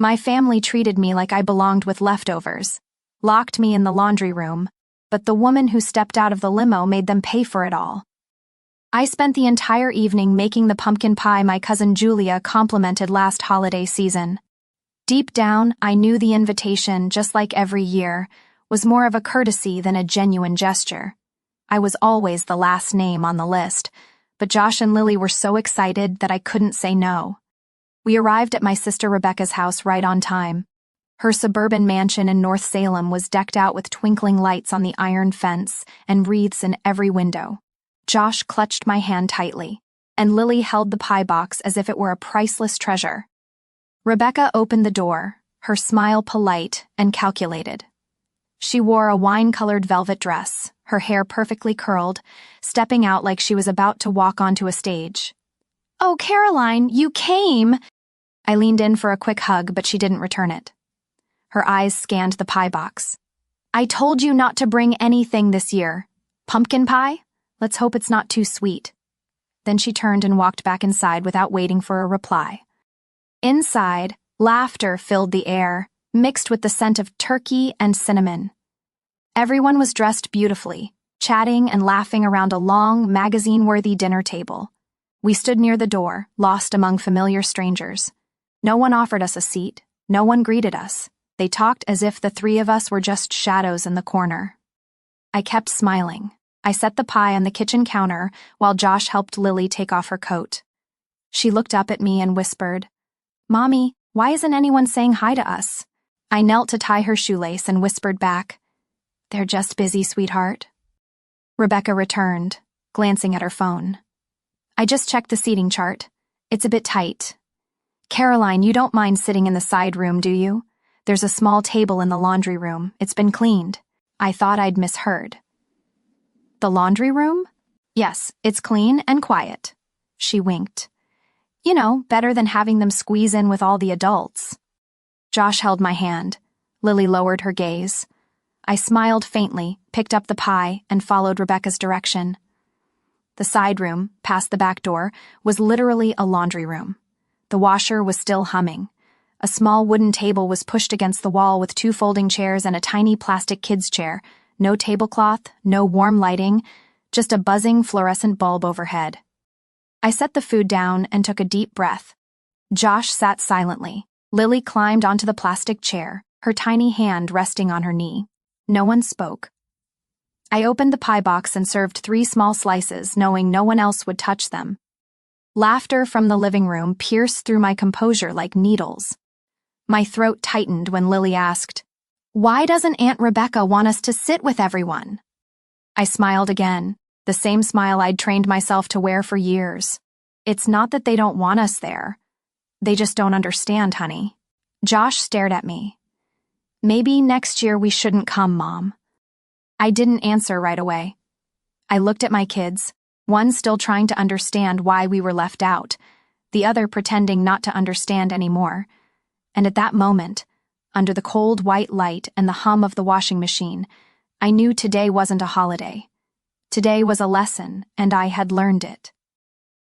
My family treated me like I belonged with leftovers, locked me in the laundry room, but the woman who stepped out of the limo made them pay for it all. I spent the entire evening making the pumpkin pie my cousin Julia complimented last holiday season. Deep down, I knew the invitation, just like every year, was more of a courtesy than a genuine gesture. I was always the last name on the list, but Josh and Lily were so excited that I couldn't say no. We arrived at my sister Rebecca's house right on time. Her suburban mansion in North Salem was decked out with twinkling lights on the iron fence and wreaths in every window. Josh clutched my hand tightly, and Lily held the pie box as if it were a priceless treasure. Rebecca opened the door, her smile polite and calculated. She wore a wine-colored velvet dress, her hair perfectly curled, stepping out like she was about to walk onto a stage. "Oh, Caroline, you came!" I leaned in for a quick hug, but she didn't return it. Her eyes scanned the pie box. "I told you not to bring anything this year. Pumpkin pie? Let's hope it's not too sweet." Then she turned and walked back inside without waiting for a reply. Inside, laughter filled the air, mixed with the scent of turkey and cinnamon. Everyone was dressed beautifully, chatting and laughing around a long, magazine-worthy dinner table. We stood near the door, lost among familiar strangers. No one offered us a seat, no one greeted us. They talked as if the three of us were just shadows in the corner. I kept smiling. I set the pie on the kitchen counter while Josh helped Lily take off her coat. She looked up at me and whispered, "Mommy, why isn't anyone saying hi to us?" I knelt to tie her shoelace and whispered back, "They're just busy, sweetheart." Rebecca returned, glancing at her phone. "I just checked the seating chart. It's a bit tight. Caroline, you don't mind sitting in the side room, do you? There's a small table in the laundry room. It's been cleaned." I thought I'd misheard. "The laundry room?" "Yes, it's clean and quiet." She winked. "You know, better than having them squeeze in with all the adults." Josh held my hand. Lily lowered her gaze. I smiled faintly, picked up the pie, and followed Rebecca's direction. The side room, past the back door, was literally a laundry room. The washer was still humming. A small wooden table was pushed against the wall with 2 folding chairs and a tiny plastic kids' chair. No tablecloth, no warm lighting, just a buzzing fluorescent bulb overhead. I set the food down and took a deep breath. Josh sat silently. Lily climbed onto the plastic chair, her tiny hand resting on her knee. No one spoke. I opened the pie box and served 3 small slices, knowing no one else would touch them. Laughter from the living room pierced through my composure like needles. My throat tightened when Lily asked, "Why doesn't Aunt Rebecca want us to sit with everyone?" I smiled again, the same smile I'd trained myself to wear for years. "It's not that they don't want us there. They just don't understand, honey." Josh stared at me. "Maybe next year we shouldn't come, Mom." I didn't answer right away. I looked at my kids, one still trying to understand why we were left out, the other pretending not to understand anymore. And at that moment, under the cold white light and the hum of the washing machine, I knew today wasn't a holiday. Today was a lesson, and I had learned it.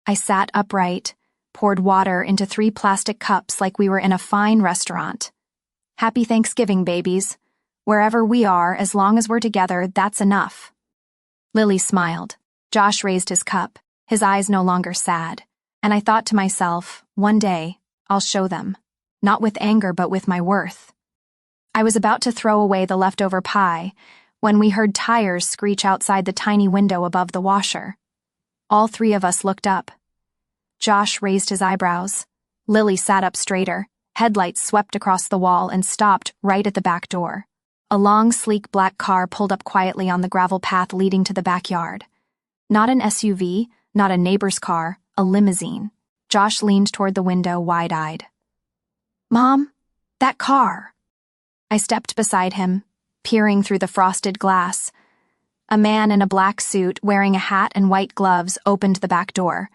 I sat upright, poured water into 3 plastic cups like we were in a fine restaurant. "Happy Thanksgiving, babies. Wherever we are, as long as we're together, that's enough." Lily smiled. Josh raised his cup, his eyes no longer sad, and I thought to myself, one day, I'll show them. Not with anger, but with my worth. I was about to throw away the leftover pie when we heard tires screech outside the tiny window above the washer. All 3 of us looked up. Josh raised his eyebrows. Lily sat up straighter. Headlights swept across the wall and stopped right at the back door. A long, sleek black car pulled up quietly on the gravel path leading to the backyard. Not an SUV, not a neighbor's car, a limousine. Josh leaned toward the window, wide-eyed. "Mom, that car." I stepped beside him, peering through the frosted glass. A man in a black suit, wearing a hat and white gloves, opened the back door.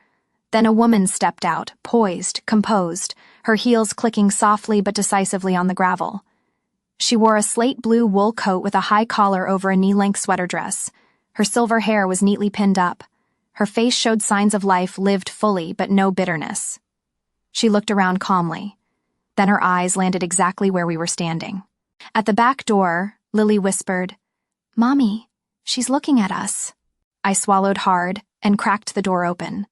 Then a woman stepped out, poised, composed, her heels clicking softly but decisively on the gravel. She wore a slate blue wool coat with a high collar over a knee-length sweater dress. Her silver hair was neatly pinned up. Her face showed signs of life lived fully but no bitterness. She looked around calmly. Then her eyes landed exactly where we were standing. At the back door, Lily whispered, "Mommy, she's looking at us." I swallowed hard and cracked the door open.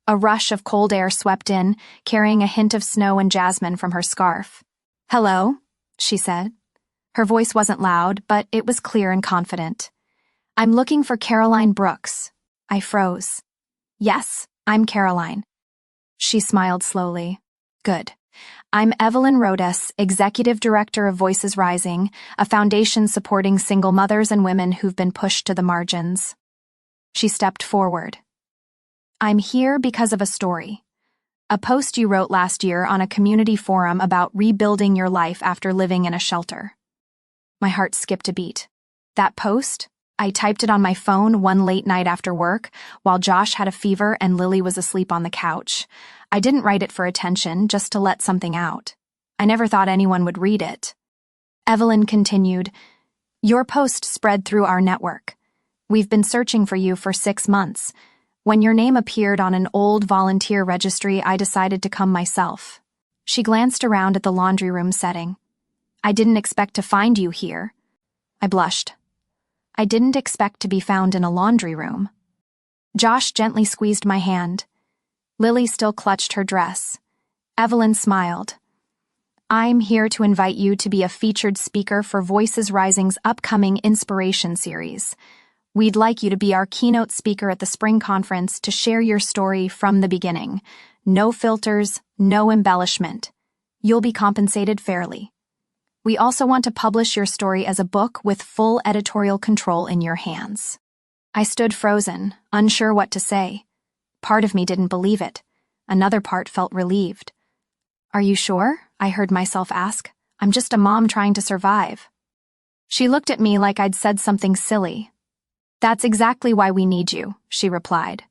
A rush of cold air swept in, carrying a hint of snow and jasmine from her scarf. "Hello," she said. Her voice wasn't loud, but it was clear and confident. "I'm looking for Caroline Brooks." I froze. "Yes, I'm Caroline." She smiled slowly. "Good. I'm Evelyn Rodas, Executive Director of Voices Rising, a foundation supporting single mothers and women who've been pushed to the margins." She stepped forward. "I'm here because of a story. A post you wrote last year on a community forum about rebuilding your life after living in a shelter." My heart skipped a beat. That post? I typed it on my phone one late night after work, while Josh had a fever and Lily was asleep on the couch. I didn't write it for attention, just to let something out. I never thought anyone would read it. Evelyn continued, "Your post spread through our network. We've been searching for you for 6 months. When your name appeared on an old volunteer registry, I decided to come myself." She glanced around at the laundry room setting. "I didn't expect to find you here." I blushed. I didn't expect to be found in a laundry room. Josh gently squeezed my hand. Lily still clutched her dress. Evelyn smiled. "I'm here to invite you to be a featured speaker for Voices Rising's upcoming Inspiration Series. We'd like you to be our keynote speaker at the spring conference to share your story from the beginning. No filters, no embellishment. You'll be compensated fairly. We also want to publish your story as a book with full editorial control in your hands." I stood frozen, unsure what to say. Part of me didn't believe it. Another part felt relieved. "Are you sure?" I heard myself ask. "I'm just a mom trying to survive." She looked at me like I'd said something silly. "That's exactly why we need you," she replied.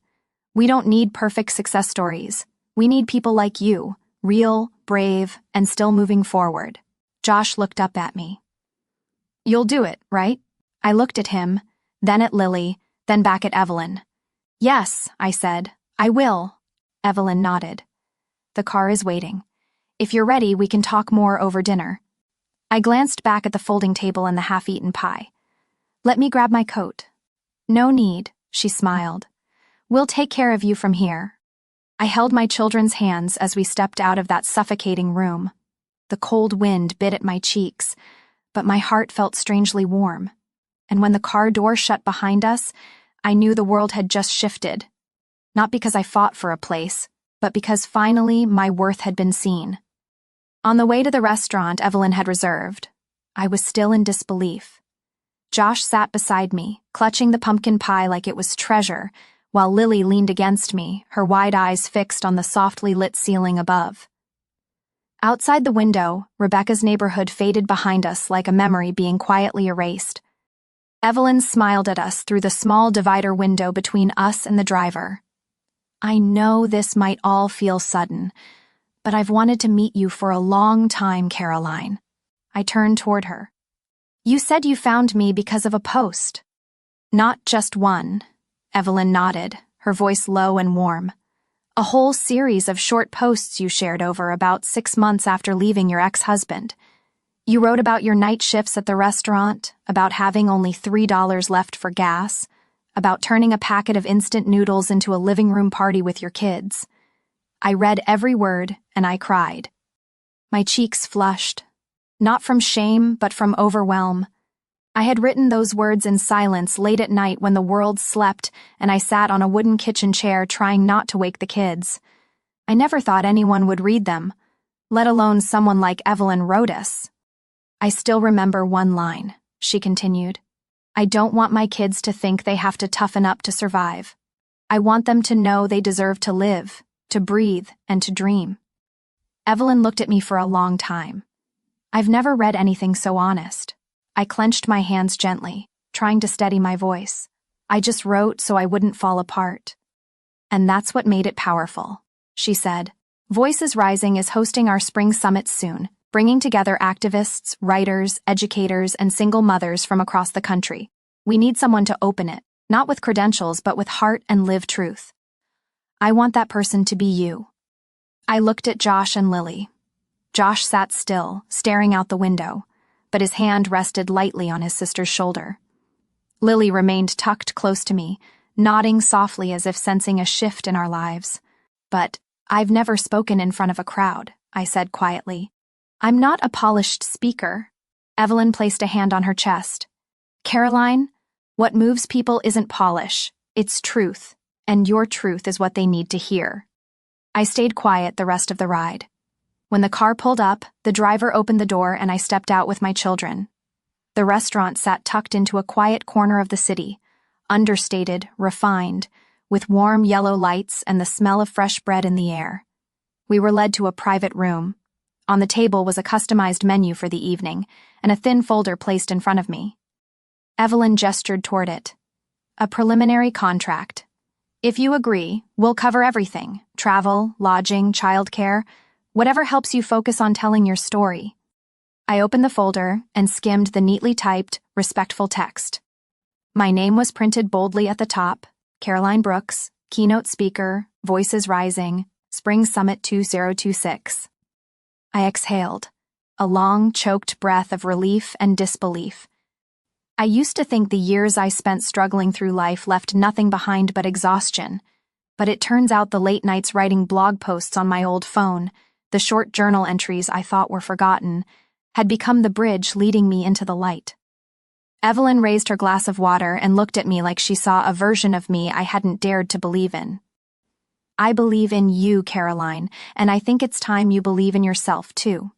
"We don't need perfect success stories. We need people like you, real, brave, and still moving forward." Josh looked up at me. "You'll do it, right?" I looked at him, then at Lily, then back at Evelyn. "Yes," I said, "I will." Evelyn nodded. "The car is waiting. If you're ready, we can talk more over dinner." I glanced back at the folding table and the half-eaten pie. "Let me grab my coat." "No need," she smiled. "We'll take care of you from here." I held my children's hands as we stepped out of that suffocating room. The cold wind bit at my cheeks, but my heart felt strangely warm. And when the car door shut behind us, I knew the world had just shifted. Not because I fought for a place, but because finally my worth had been seen. On the way to the restaurant Evelyn had reserved, I was still in disbelief. Josh sat beside me, clutching the pumpkin pie like it was treasure, while Lily leaned against me, her wide eyes fixed on the softly lit ceiling above. Outside the window, Rebecca's neighborhood faded behind us like a memory being quietly erased. Evelyn smiled at us through the small divider window between us and the driver. "I know this might all feel sudden, but I've wanted to meet you for a long time, Caroline." I turned toward her. "You said you found me because of a post." "Not just one," Evelyn nodded, her voice low and warm. "A whole series of short posts you shared over about 6 months after leaving your ex-husband. You wrote about your night shifts at the restaurant, about having only $3 left for gas, about turning a packet of instant noodles into a living room party with your kids. I read every word, and I cried. My cheeks flushed, not from shame, but from overwhelm. I had written those words in silence late at night when the world slept and I sat on a wooden kitchen chair trying not to wake the kids. I never thought anyone would read them, let alone someone like Evelyn Rodas. "I still remember one line," she continued. "I don't want my kids to think they have to toughen up to survive. I want them to know they deserve to live, to breathe, and to dream." Evelyn looked at me for a long time. I've never read anything so honest. I clenched my hands gently, trying to steady my voice. I just wrote so I wouldn't fall apart. "And that's what made it powerful," she said. "Voices Rising is hosting our spring summit soon, bringing together activists, writers, educators, and single mothers from across the country. We need someone to open it, not with credentials, but with heart and live truth. I want that person to be you." I looked at Josh and Lily. Josh sat still, staring out the window, but his hand rested lightly on his sister's shoulder. Lily remained tucked close to me, nodding softly as if sensing a shift in our lives. But I've never spoken in front of a crowd, I said quietly. I'm not a polished speaker. Evelyn placed a hand on her chest. Caroline, what moves people isn't polish, it's truth, and your truth is what they need to hear. I stayed quiet the rest of the ride. When the car pulled up, the driver opened the door and I stepped out with my children. The restaurant sat tucked into a quiet corner of the city, understated, refined, with warm yellow lights and the smell of fresh bread in the air. We were led to a private room. On the table was a customized menu for the evening, and a thin folder placed in front of me. Evelyn gestured toward it. A preliminary contract. If you agree, we'll cover everything: travel, lodging, childcare, whatever helps you focus on telling your story. I opened the folder and skimmed the neatly typed, respectful text. My name was printed boldly at the top: Caroline Brooks, keynote speaker, Voices Rising, Spring Summit 2026. I exhaled, a long, choked breath of relief and disbelief. I used to think the years I spent struggling through life left nothing behind but exhaustion, but it turns out the late nights writing blog posts on my old phone, the short journal entries I thought were forgotten, had become the bridge leading me into the light. Evelyn raised her glass of water and looked at me like she saw a version of me I hadn't dared to believe in. I believe in you, Caroline, and I think it's time you believe in yourself, too.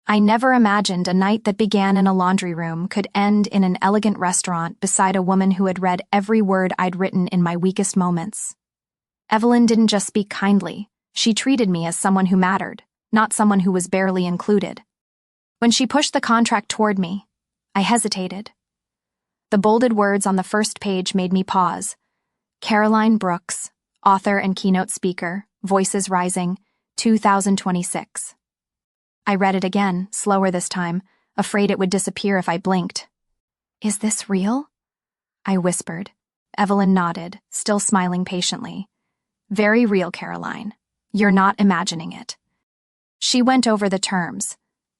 I never imagined a night that began in a laundry room could end in an elegant restaurant beside a woman who had read every word I'd written in my weakest moments. Evelyn didn't just speak kindly, she treated me as someone who mattered, not someone who was barely included. When she pushed the contract toward me, I hesitated. The bolded words on the first page made me pause. Caroline Brooks, author and keynote speaker, Voices Rising, 2026. I read it again, slower this time, afraid it would disappear if I blinked. Is this real? I whispered. Evelyn nodded, still smiling patiently. Very real, Caroline. You're not imagining it. She went over the terms.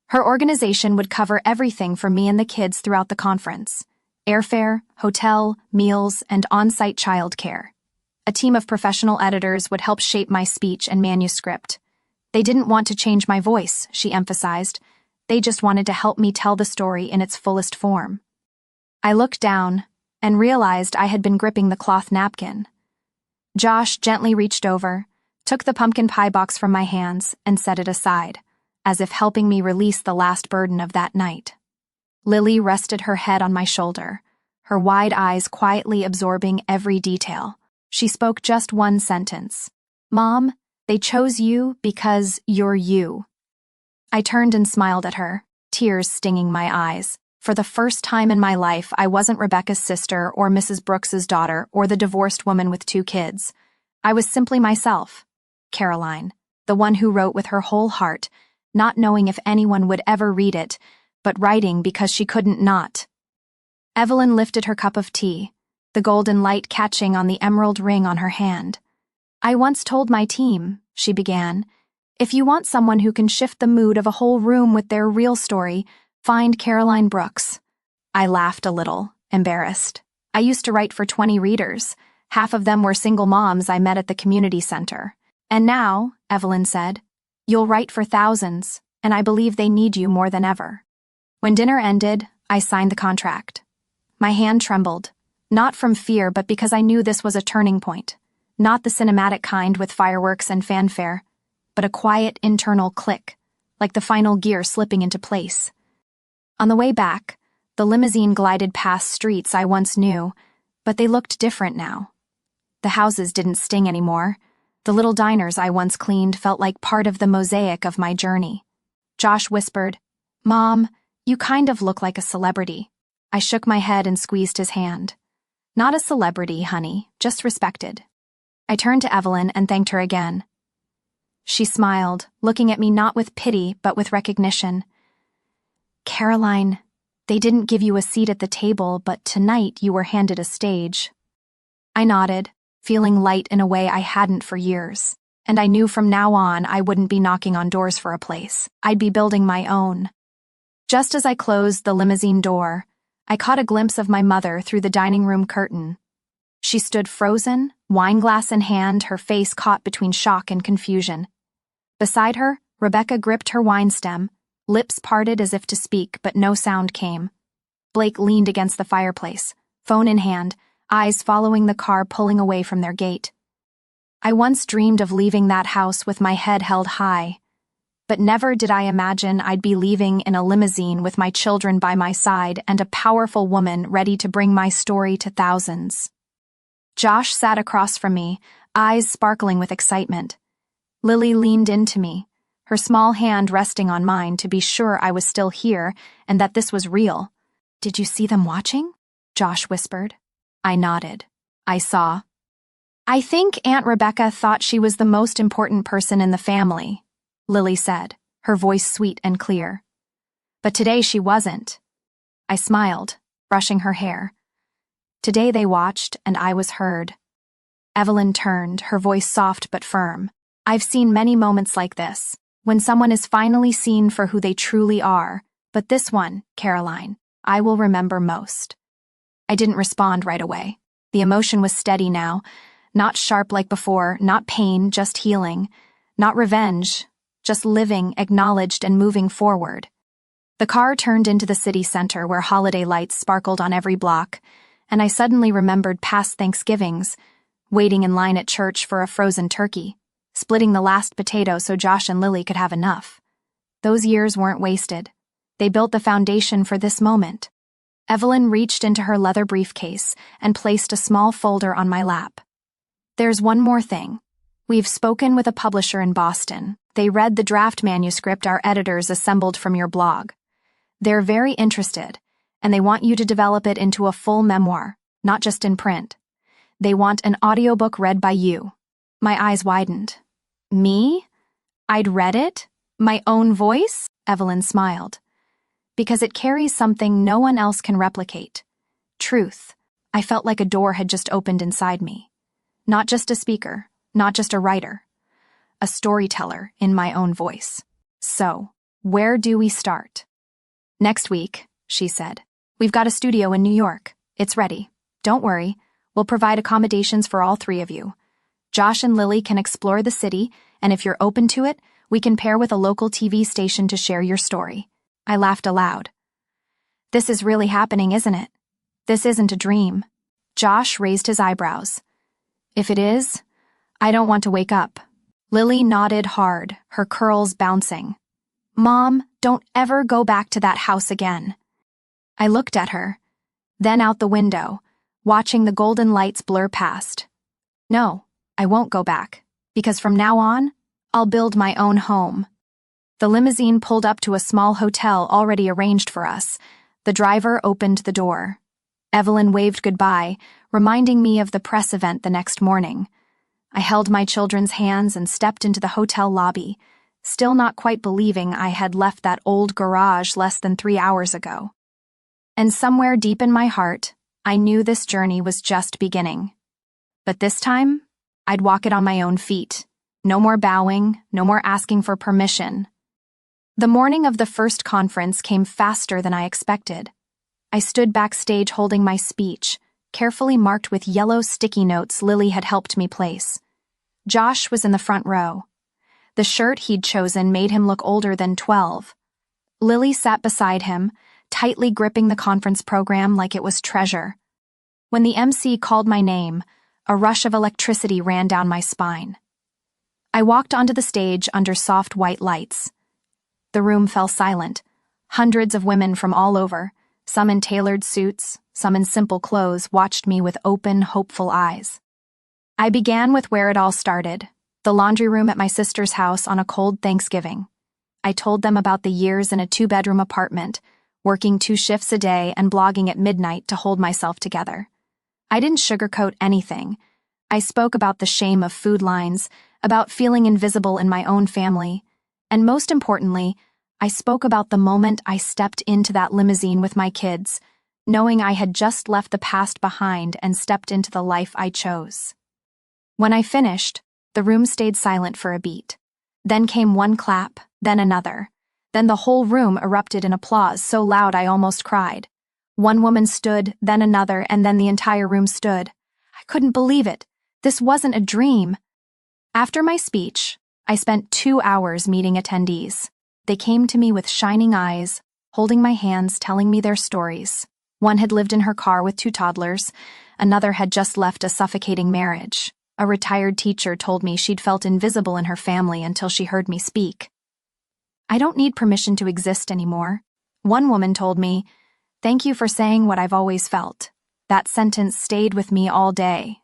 Her organization would cover everything for me and the kids throughout the conference: airfare, hotel, meals, and on-site childcare. A team of professional editors would help shape my speech and manuscript. They didn't want to change my voice, she emphasized. They just wanted to help me tell the story in its fullest form. I looked down and realized I had been gripping the cloth napkin. Josh gently reached over, took the pumpkin pie box from my hands, and set it aside, as if helping me release the last burden of that night. Lily rested her head on my shoulder, her wide eyes quietly absorbing every detail. She spoke just one sentence. Mom, they chose you because you're you. I turned and smiled at her, tears stinging my eyes. For the first time in my life, I wasn't Rebecca's sister or Mrs. Brooks's daughter or the divorced woman with 2 kids. I was simply myself, Caroline, the one who wrote with her whole heart, not knowing if anyone would ever read it, but writing because she couldn't not. Evelyn lifted her cup of tea, the golden light catching on the emerald ring on her hand. I once told my team, she began, if you want someone who can shift the mood of a whole room with their real story, find Caroline Brooks. I laughed a little, embarrassed. I used to write for 20 readers. Half of them were single moms I met at the community center. And now, Evelyn said, you'll write for thousands, and I believe they need you more than ever. When dinner ended, I signed the contract. My hand trembled, not from fear but because I knew this was a turning point. Not the cinematic kind with fireworks and fanfare, but a quiet internal click, like the final gear slipping into place. On the way back, the limousine glided past streets I once knew, but they looked different now. The houses didn't sting anymore. The little diners I once cleaned felt like part of the mosaic of my journey. Josh whispered, Mom, you kind of look like a celebrity. I shook my head and squeezed his hand. Not a celebrity, honey, just respected. I turned to Evelyn and thanked her again. She smiled, looking at me not with pity but with recognition. Caroline, they didn't give you a seat at the table, but tonight you were handed a stage. I nodded, feeling light in a way I hadn't for years. and I knew from now on I wouldn't be knocking on doors for a place. I'd be building my own. Just as I closed the limousine door, I caught a glimpse of my mother through the dining room curtain. She stood frozen, wineglass in hand, her face caught between shock and confusion. Beside her, Rebecca gripped her wine stem, lips parted as if to speak, but no sound came. Blake leaned against the fireplace, phone in hand, eyes following the car pulling away from their gate. I once dreamed of leaving that house with my head held high, but never did I imagine I'd be leaving in a limousine with my children by my side and a powerful woman ready to bring my story to thousands. Josh sat across from me, eyes sparkling with excitement. Lily leaned into me, her small hand resting on mine to be sure I was still here and that this was real. "Did you see them watching?" Josh whispered. I nodded. I saw. "I think Aunt Rebecca thought she was the most important person in the family," Lily said, her voice sweet and clear. "But today she wasn't." I smiled, brushing her hair. Today they watched, and I was heard. Evelyn turned, her voice soft but firm. "I've seen many moments like this, when someone is finally seen for who they truly are, but this one, Caroline, I will remember most." I didn't respond right away. The emotion was steady now, not sharp like before, not pain, just healing, not revenge, just living, acknowledged, and moving forward. The car turned into the city center where holiday lights sparkled on every block, and I suddenly remembered past Thanksgivings, waiting in line at church for a frozen turkey, splitting the last potato so Josh and Lily could have enough. Those years weren't wasted. They built the foundation for this moment. Evelyn reached into her leather briefcase and placed a small folder on my lap. "There's one more thing. We've spoken with a publisher in Boston. They read the draft manuscript our editors assembled from your blog. They're very interested, and they want you to develop it into a full memoir, not just in print. They want an audiobook read by you." My eyes widened. "Me? I'd read it? My own voice?" Evelyn smiled. "Because it carries something no one else can replicate. Truth." I felt like a door had just opened inside me. Not just a speaker, not just a writer. A storyteller in my own voice. "So, where do we start?" "Next week," she said. "We've got a studio in New York. It's ready. Don't worry, we'll provide accommodations for all three of you. Josh and Lily can explore the city, and if you're open to it, we can pair with a local TV station to share your story." I laughed aloud. "This is really happening, isn't it? This isn't a dream." Josh raised his eyebrows. "If it is, I don't want to wake up." Lily nodded hard, her curls bouncing. "Mom, don't ever go back to that house again." I looked at her, then out the window, watching the golden lights blur past. "No, I won't go back, because from now on, I'll build my own home." The limousine pulled up to a small hotel already arranged for us. The driver opened the door. Evelyn waved goodbye, reminding me of the press event the next morning. I held my children's hands and stepped into the hotel lobby, still not quite believing I had left that old garage less than 3 hours ago. And somewhere deep in my heart, I knew this journey was just beginning. But this time, I'd walk it on my own feet. No more bowing, no more asking for permission. The morning of the first conference came faster than I expected. I stood backstage holding my speech, carefully marked with yellow sticky notes Lily had helped me place. Josh was in the front row. The shirt he'd chosen made him look older than 12. Lily sat beside him, tightly gripping the conference program like it was treasure. When the MC called my name, a rush of electricity ran down my spine. I walked onto the stage under soft white lights. The room fell silent. Hundreds of women from all over, some in tailored suits, some in simple clothes, watched me with open, hopeful eyes. I began with where it all started, the laundry room at my sister's house on a cold Thanksgiving. I told them about the years in a 2-bedroom apartment, working 2 shifts a day and blogging at midnight to hold myself together. I didn't sugarcoat anything. I spoke about the shame of food lines, about feeling invisible in my own family, and most importantly, I spoke about the moment I stepped into that limousine with my kids, knowing I had just left the past behind and stepped into the life I chose. When I finished, The room stayed silent for a beat. Then came one clap, then another. Then the whole room erupted in applause so loud I almost cried. One woman stood, then another, and then the entire room stood. I couldn't believe it. This wasn't a dream. After my speech, I spent 2 hours meeting attendees. They came to me with shining eyes, holding my hands, telling me their stories. One had lived in her car with 2 toddlers. Another had just left a suffocating marriage. A retired teacher told me she'd felt invisible in her family until she heard me speak. I don't need permission to exist anymore. One woman told me, "Thank you for saying what I've always felt." That sentence stayed with me all day.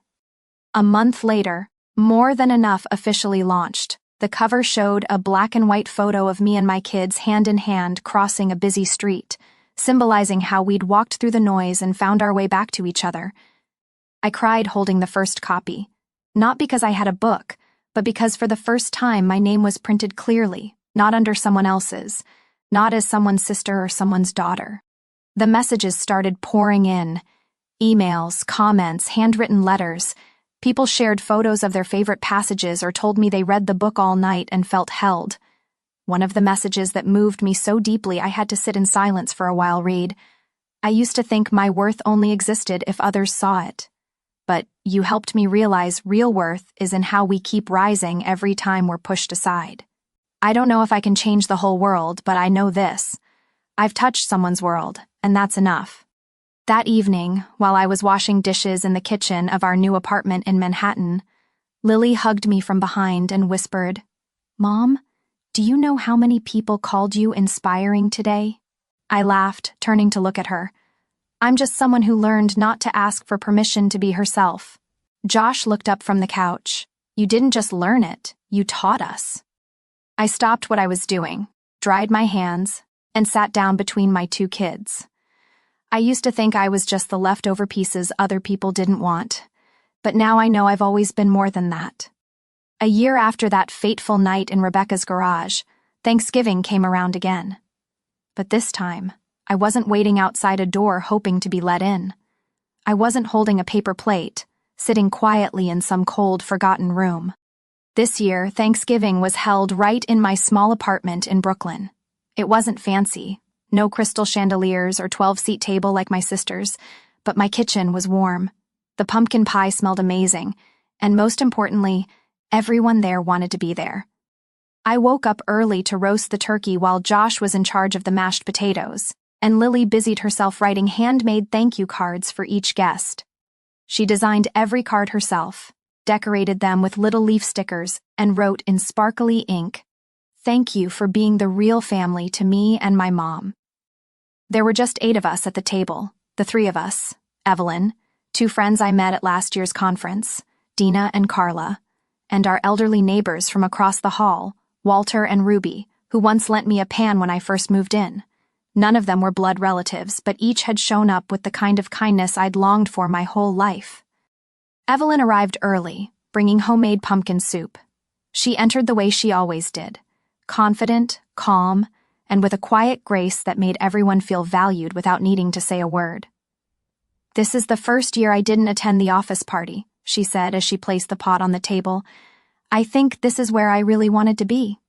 A month later, More Than Enough officially launched. The cover showed a black and white photo of me and my kids hand in hand crossing a busy street, symbolizing how we'd walked through the noise and found our way back to each other. I cried holding the first copy, not because I had a book, but because for the first time my name was printed clearly, not under someone else's, not as someone's sister or someone's daughter. The messages started pouring in. Emails, comments, handwritten letters. People shared photos of their favorite passages or told me they read the book all night and felt held. One of the messages that moved me so deeply I had to sit in silence for a while read, "I used to think my worth only existed if others saw it. But you helped me realize real worth is in how we keep rising every time we're pushed aside. I don't know if I can change the whole world, but I know this. I've touched someone's world, and that's enough." That evening, while I was washing dishes in the kitchen of our new apartment in Manhattan, Lily hugged me from behind and whispered, "Mom, do you know how many people called you inspiring today?" I laughed, turning to look at her. "I'm just someone who learned not to ask for permission to be herself." Josh looked up from the couch. "You didn't just learn it, you taught us." I stopped what I was doing, dried my hands, and sat down between my 2 kids. I used to think I was just the leftover pieces other people didn't want, but now I know I've always been more than that. A year after that fateful night in Rebecca's garage, Thanksgiving came around again. But this time, I wasn't waiting outside a door hoping to be let in. I wasn't holding a paper plate, sitting quietly in some cold, forgotten room. This year, Thanksgiving was held right in my small apartment in Brooklyn. It wasn't fancy. No crystal chandeliers or 12-seat table like my sister's, but my kitchen was warm. The pumpkin pie smelled amazing, and most importantly, everyone there wanted to be there. I woke up early to roast the turkey while Josh was in charge of the mashed potatoes, and Lily busied herself writing handmade thank you cards for each guest. She designed every card herself, decorated them with little leaf stickers, and wrote in sparkly ink, "Thank you for being the real family to me and my mom." There were just 8 of us at the table, the 3 of us, Evelyn, 2 friends I met at last year's conference, Dina and Carla, and our elderly neighbors from across the hall, Walter and Ruby, who once lent me a pan when I first moved in. None of them were blood relatives, but each had shown up with the kind of kindness I'd longed for my whole life. Evelyn arrived early, bringing homemade pumpkin soup. She entered the way she always did, confident, calm, and with a quiet grace that made everyone feel valued without needing to say a word. "This is the first year I didn't attend the office party," she said as she placed the pot on the table. "I think this is where I really wanted to be."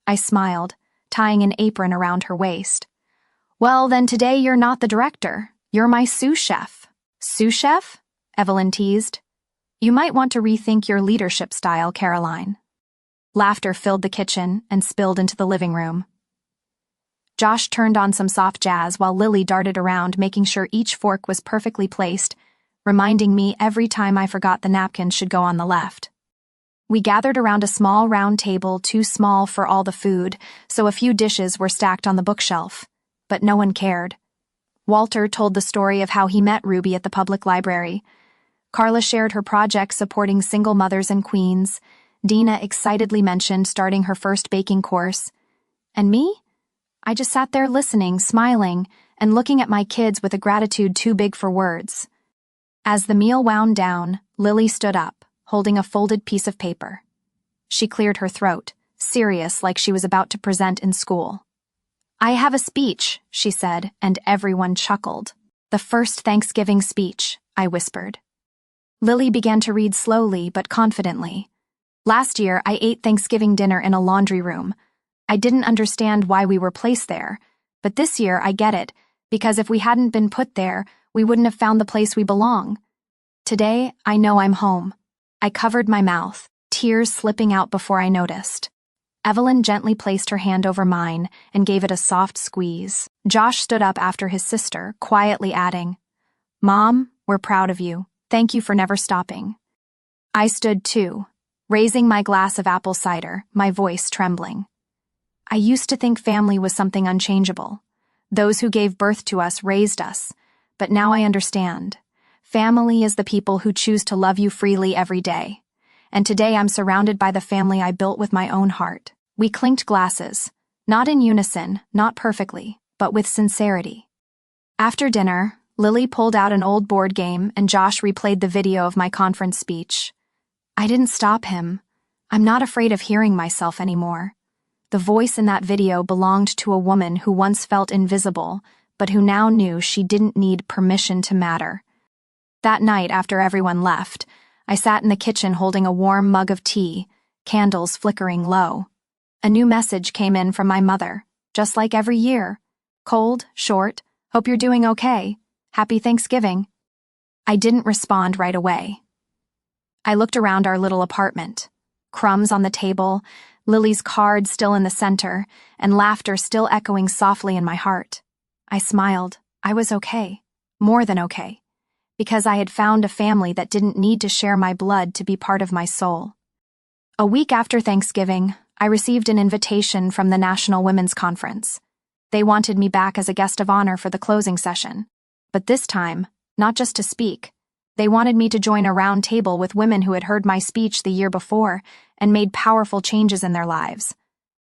I smiled, tying an apron around her waist. "Well, then today you're not the director. You're my sous chef." "Sous chef?" Evelyn teased. "You might want to rethink your leadership style, Caroline." Laughter filled the kitchen and spilled into the living room. Josh turned on some soft jazz while Lily darted around making sure each fork was perfectly placed, reminding me every time I forgot the napkin should go on the left. We gathered around a small round table too small for all the food, so a few dishes were stacked on the bookshelf, but no one cared. Walter told the story of how he met Ruby at the public library. Carla shared her project supporting single mothers and queens. Dina excitedly mentioned starting her first baking course. And me? I just sat there listening, smiling, and looking at my kids with a gratitude too big for words. As the meal wound down, Lily stood up, holding a folded piece of paper. She cleared her throat, serious like she was about to present in school. "I have a speech," she said, and everyone chuckled. "The first Thanksgiving speech," I whispered. Lily began to read slowly but confidently. Last year, I ate Thanksgiving dinner in a laundry room. I didn't understand why we were placed there, but this year I get it, because if we hadn't been put there, we wouldn't have found the place we belong. Today, I know I'm home. I covered my mouth, tears slipping out before I noticed. Evelyn gently placed her hand over mine and gave it a soft squeeze. Josh stood up after his sister, quietly adding, "Mom, we're proud of you. Thank you for never stopping." I stood too, raising my glass of apple cider, my voice trembling. I used to think family was something unchangeable. Those who gave birth to us raised us, but now I understand. Family is the people who choose to love you freely every day. And today I'm surrounded by the family I built with my own heart. We clinked glasses, not in unison, not perfectly, but with sincerity. After dinner, Lily pulled out an old board game and Josh replayed the video of my conference speech. I didn't stop him. I'm not afraid of hearing myself anymore. The voice in that video belonged to a woman who once felt invisible, but who now knew she didn't need permission to matter. That night, after everyone left, I sat in the kitchen holding a warm mug of tea, candles flickering low. A new message came in from my mother, just like every year. Cold, short, hope you're doing okay. Happy Thanksgiving. I didn't respond right away. I looked around our little apartment. Crumbs on the table, Lily's card still in the center, and laughter still echoing softly in my heart. I smiled. I was okay. More than okay. Because I had found a family that didn't need to share my blood to be part of my soul. A week after Thanksgiving, I received an invitation from the National Women's Conference. They wanted me back as a guest of honor for the closing session. But this time, not just to speak, they wanted me to join a round table with women who had heard my speech the year before and made powerful changes in their lives.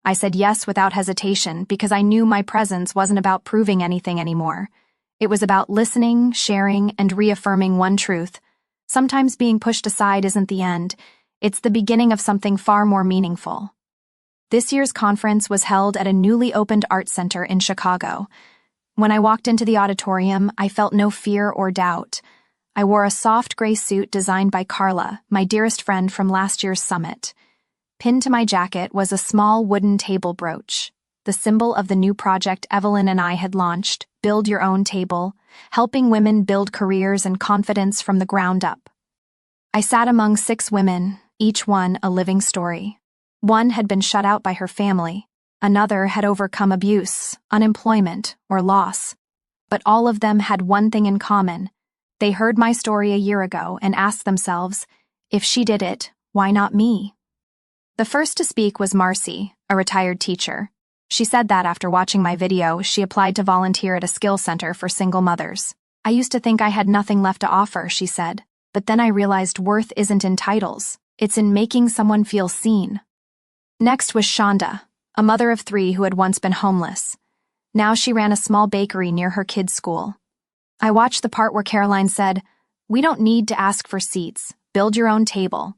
I said yes without hesitation because I knew my presence wasn't about proving anything anymore. It was about listening, sharing, and reaffirming one truth. Sometimes being pushed aside isn't the end. It's the beginning of something far more meaningful. This year's conference was held at a newly opened art center in Chicago. When I walked into the auditorium, I felt no fear or doubt. I wore a soft gray suit designed by Carla, my dearest friend from last year's summit. Pinned to my jacket was a small wooden table brooch, the symbol of the new project Evelyn and I had launched, Build Your Own Table, helping women build careers and confidence from the ground up. I sat among 6 women, each one a living story. One had been shut out by her family. Another had overcome abuse, unemployment, or loss. But all of them had one thing in common. They heard my story a year ago and asked themselves, if she did it, why not me? The first to speak was Marcy, a retired teacher. She said that after watching my video, she applied to volunteer at a skills center for single mothers. I used to think I had nothing left to offer, she said, but then I realized worth isn't in titles. It's in making someone feel seen. Next was Shonda, a mother of 3 who had once been homeless. Now she ran a small bakery near her kids' school. I watched the part where Caroline said, "We don't need to ask for seats, build your own table."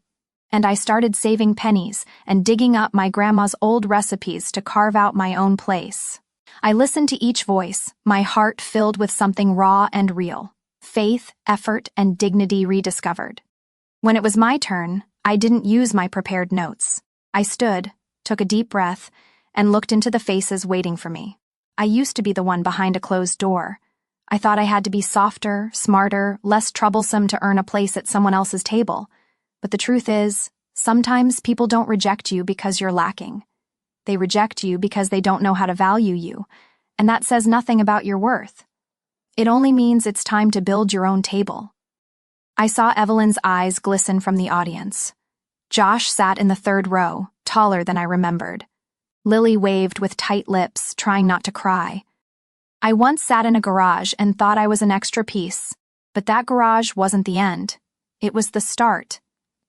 And I started saving pennies and digging up my grandma's old recipes to carve out my own place. I listened to each voice, my heart filled with something raw and real, faith, effort, and dignity rediscovered. When it was my turn, I didn't use my prepared notes. I stood, took a deep breath, and looked into the faces waiting for me. I used to be the one behind a closed door. I thought I had to be softer, smarter, less troublesome to earn a place at someone else's table. But the truth is, sometimes people don't reject you because you're lacking. They reject you because they don't know how to value you, and that says nothing about your worth. It only means it's time to build your own table. I saw Evelyn's eyes glisten from the audience. Josh sat in the 3rd row, taller than I remembered. Lily waved with tight lips, trying not to cry. I once sat in a garage and thought I was an extra piece, but that garage wasn't the end. It was the start.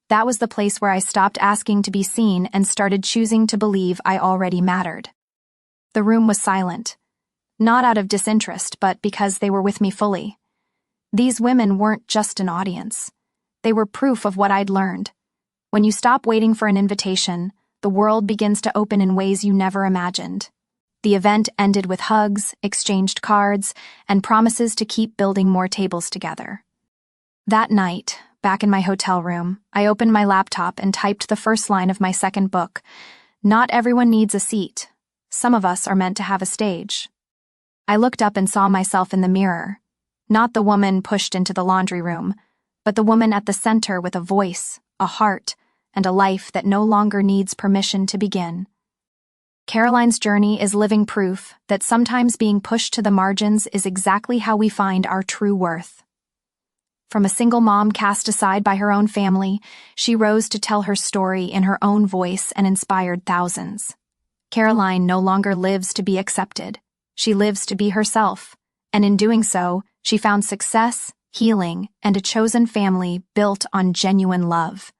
That was the place where I stopped asking to be seen and started choosing to believe I already mattered. The room was silent, not out of disinterest, but because they were with me fully. These women weren't just an audience. They were proof of what I'd learned. When you stop waiting for an invitation, the world begins to open in ways you never imagined. The event ended with hugs, exchanged cards, and promises to keep building more tables together. That night, back in my hotel room, I opened my laptop and typed the first line of my second book. Not everyone needs a seat. Some of us are meant to have a stage. I looked up and saw myself in the mirror. Not the woman pushed into the laundry room, but the woman at the center with a voice, a heart, and a life that no longer needs permission to begin. Caroline's journey is living proof that sometimes being pushed to the margins is exactly how we find our true worth. From a single mom cast aside by her own family, she rose to tell her story in her own voice and inspired thousands. Caroline no longer lives to be accepted. She lives to be herself, and in doing so, she found success, healing, and a chosen family built on genuine love.